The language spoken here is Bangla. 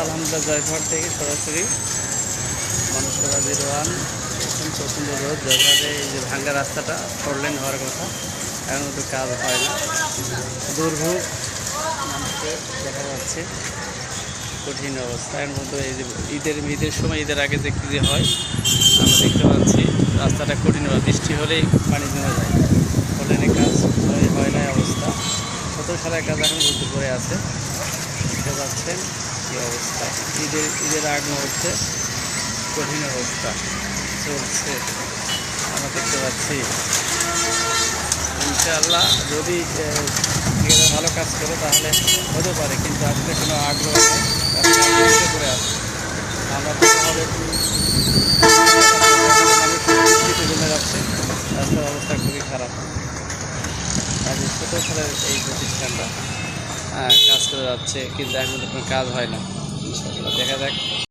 আলহামদুলিল্লাহ জয়পুরহাট থেকে সরাসরি মানুষরা জিরোয়ান এখন প্রচণ্ড রোদ। জয়পুরহাটে এই যে ভাঙ্গা রাস্তাটা 4 লেন হওয়ার কথা, এখন তো কাজ হয় না। দুর্ভোগ মানুষকে দেখা যাচ্ছে, কঠিন অবস্থা। এর মধ্যে এই যে ঈদের সময়, ঈদের আগে দেখতে যে হয়, আমরা দেখতে পাচ্ছি রাস্তাটা কঠিন। বৃষ্টি হলেই পানি জমে যায়, 4 লেনের কাজ হয় না অবস্থা। 17 সালের কাজ এখন বুঝতে পড়ে আছে। দেখতে পাচ্ছেন কী অবস্থা। ঈদের আগ মুহূর্তে কঠিন অবস্থা চলছে আমরা দেখতে পাচ্ছি। ইনশাআল্লাহ যদি ঠিকাদার ভালো কাজ করে তাহলে হতে পারে, কিন্তু আসলে কোনো আগ্রহ নেই, কাজটা করে আছে। আমরা হবে বৃষ্টিতে জমে যাচ্ছে, রাস্তার অবস্থা খুবই খারাপ। আজ 17 সালের এই প্রতিষ্ঠানটা কাজ করে যাচ্ছে, কিন্তু এখন কোনো কাজ হয় না। ইনশাআল্লাহ দেখা যাক।